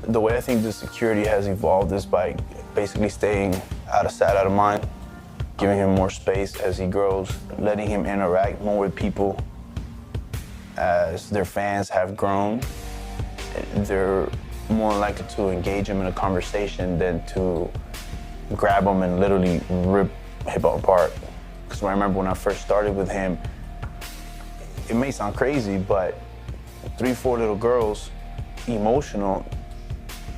The way I think the security has evolved is by basically staying out of sight, out of mind, giving him more space as he grows, letting him interact more with people. As their fans have grown, they're more likely to engage him in a conversation than to grab him and literally rip hip-hop apart. Because I remember when I first started with him, it may sound crazy, but 3, 4 little girls, emotional,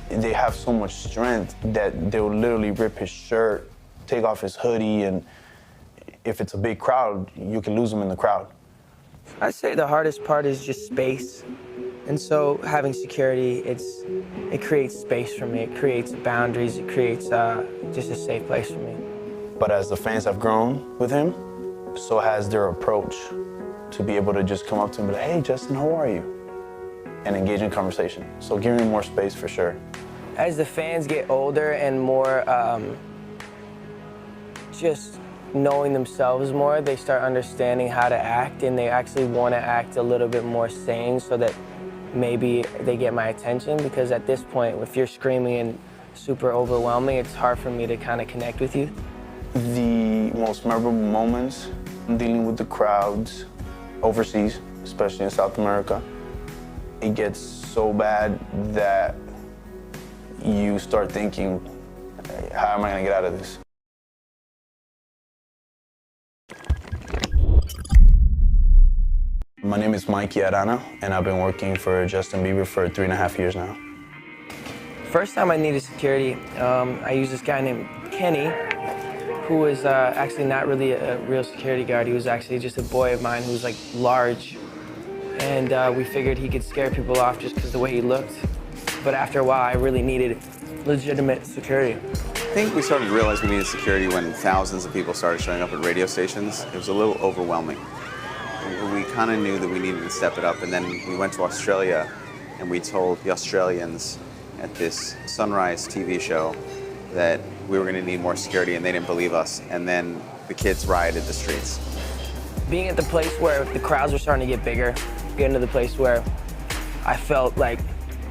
they have so much strength that they'll literally rip his shirt, take off his hoodie, and if it's a big crowd, you can lose him in the crowd. I'd say the hardest part is just space. And so having security, it creates space for me. It creates boundaries. It creates just a safe place for me. But as the fans have grown with him, so has their approach to be able to just come up to him and be like, hey, Justin, how are you? And engage in conversation. So giving him more space for sure. As the fans get older and more just knowing themselves more, they start understanding how to act, and they actually want to act a little bit more sane so that maybe they get my attention, because at this point, if you're screaming and super overwhelming, it's hard for me to kind of connect with you. The most memorable moments dealing with the crowds overseas, especially in South America, it gets so bad that you start thinking, how am I going to get out of this? My name is Mikey Arana, and I've been working for Justin Bieber for 3.5 years now. First time I needed security, I used this guy named Kenny, who was actually not really a real security guard. He was actually just a boy of mine who was like large. And we figured he could scare people off just because of the way he looked. But after a while, I really needed legitimate security. I think we started to realize we needed security when thousands of people started showing up at radio stations. It was a little overwhelming. We kind of knew that we needed to step it up, and then we went to Australia and we told the Australians at this Sunrise TV show that we were going to need more security, and they didn't believe us, and then the kids rioted the streets. Being at the place where the crowds were starting to get bigger, getting to the place where I felt like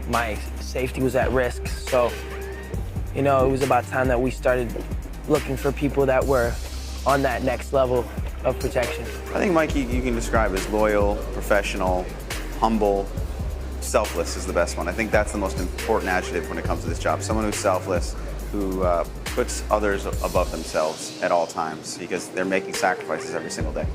my safety was at risk. So, you know, it was about time that we started looking for people that were on that next level of protection. I think Mikey, you can describe as loyal, professional, humble, selfless is the best one. I think that's the most important adjective when it comes to this job. Someone who's selfless, who puts others above themselves at all times, because they're making sacrifices every single day.